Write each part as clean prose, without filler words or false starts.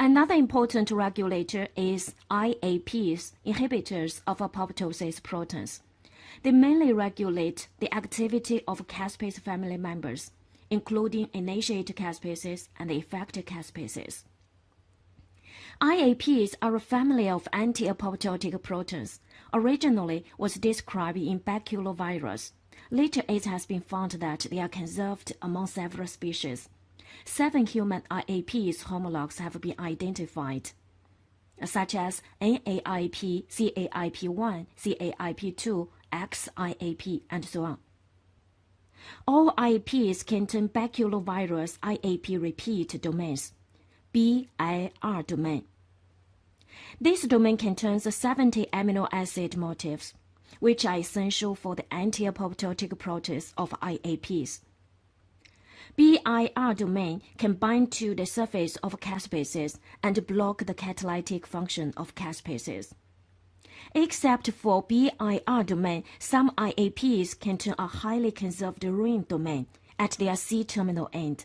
Another important regulator is IAPs, inhibitors of apoptosis proteins. They mainly regulate the activity of caspase family members, including initiated caspases and effector caspases. IAPs are a family of anti-apoptotic proteins. Originally was described in baculovirus. Later it has been found that they are conserved among several species. 7 human IAPs homologs have been identified, such as NAIP, CAIP1, CAIP2, XIAP, and so on. All IAPs contain baculovirus IAP repeat domains, BIR domain. This domain contains 70 amino acid motifs, which are essential for the anti-apoptotic properties of IAPs. BIR domain can bind to the surface of caspases and block the catalytic function of caspases. Except for BIR domain, some IAPs contain a highly conserved ring domain at their C-terminal end.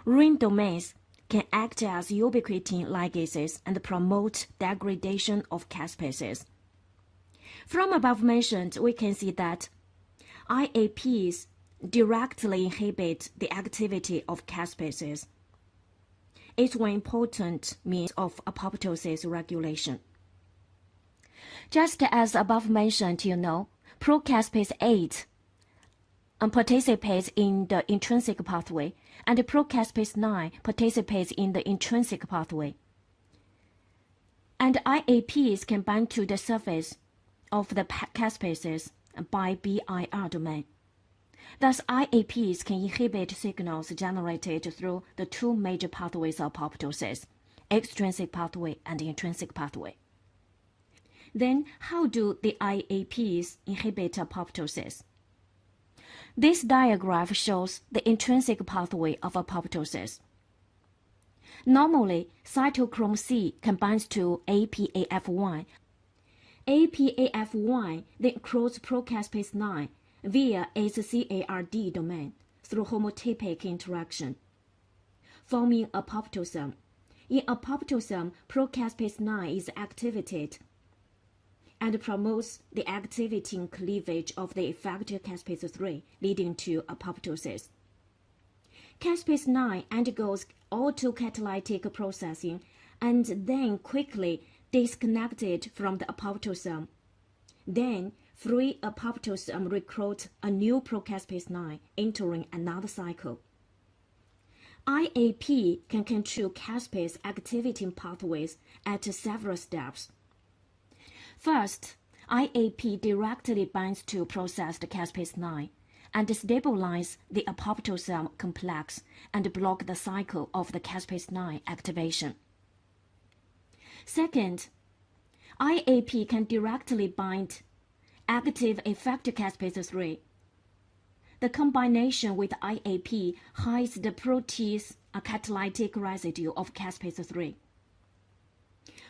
Ring domains can act as ubiquitin ligases and promote degradation of caspases. From above mentioned, we can see that IAPs directly inhibit the activity of caspases. It's one important means of apoptosis regulation. Just as above mentioned, procaspase 8 participates in the intrinsic pathway, and procaspase 9 participates in the intrinsic pathway. And IAPs can bind to the surface of the caspases by BIR domain. Thus, IAPs can inhibit signals generated through the 2 major pathways of apoptosis, extrinsic pathway and intrinsic pathway. Then, how do the IAPs inhibit apoptosis? This diagram shows the intrinsic pathway of apoptosis. Normally, cytochrome C combines to APAF1. APAF1 then crosses procaspase 9 via its CARD domain through homotypic interaction, forming apoptosome. In apoptosome, procaspase 9 is activated and promotes the activating cleavage of the effector caspase 3, leading to apoptosis. Caspase 9 undergoes autocatalytic processing and then quickly disconnected from the apoptosome. Then, free apoptosome recruits a new procaspase 9, entering another cycle. IAP can control caspase activating pathways at several steps. First, IAP directly binds to processed caspase 9 and stabilize the apoptosome complex and block the cycle of the caspase 9 activation. Second, IAP can directly bind active effector caspase 3. The combination with IAP hides the protease catalytic residue of caspase 3.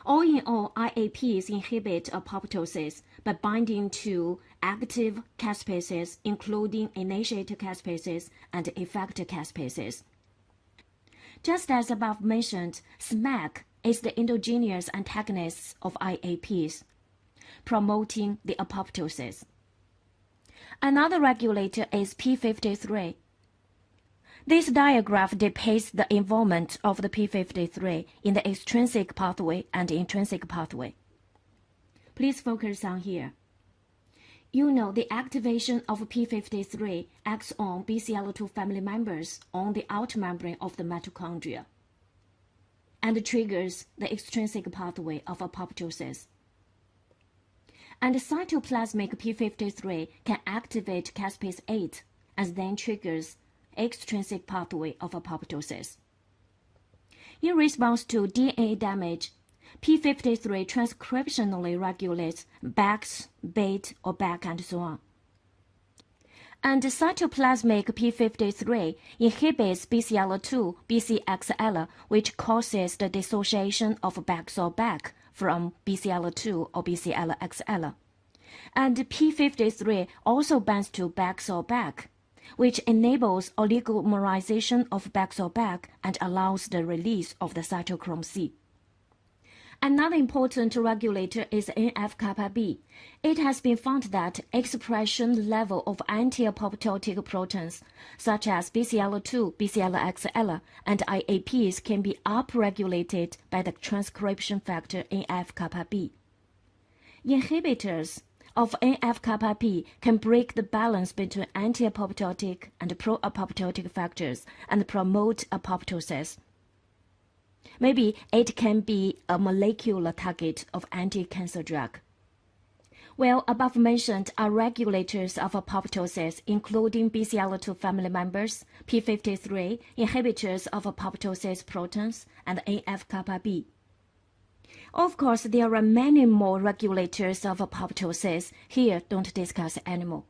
All in all, IAPs inhibit apoptosis by binding to active caspases, including initiated caspases and effector caspases. Just as above mentioned, SMAC is the endogenous antagonist of IAPs, promoting the apoptosis. Another regulator is P53. This diagram depicts the involvement of the P53 in the extrinsic pathway and intrinsic pathway. Please focus on here. The activation of P53 acts on BCL2 family members on the outer membrane of the mitochondria and triggers the extrinsic pathway of apoptosis. And cytoplasmic P53 can activate caspase 8 and then triggers extrinsic pathway of apoptosis. In response to DNA damage, P53 transcriptionally regulates BAX, BAT, or BAC, and so on. And cytoplasmic P53 inhibits BCL2, BCXL, which causes the dissociation of BAX or BAC from BCL2 or BCLXL. And P53 also binds to BAX or BAC, which enables oligomerization of Bexor-Beg and allows the release of the cytochrome C. Another important regulator is NF-kappa B. It has been found that expression level of anti-apoptotic proteins, such as BCL2, BCL-XL, and IAPs can be upregulated by the transcription factor NF-kappa B. Inhibitors of NF-kappa B can break the balance between anti-apoptotic and pro-apoptotic factors and promote apoptosis. Maybe it can be a molecular target of anti-cancer drug. Well, above mentioned are regulators of apoptosis, including BCL2 family members, P53, inhibitors of apoptosis proteins, and NF-kappa B. Of course, there are many more regulators of apoptosis. Here, don't discuss anymore.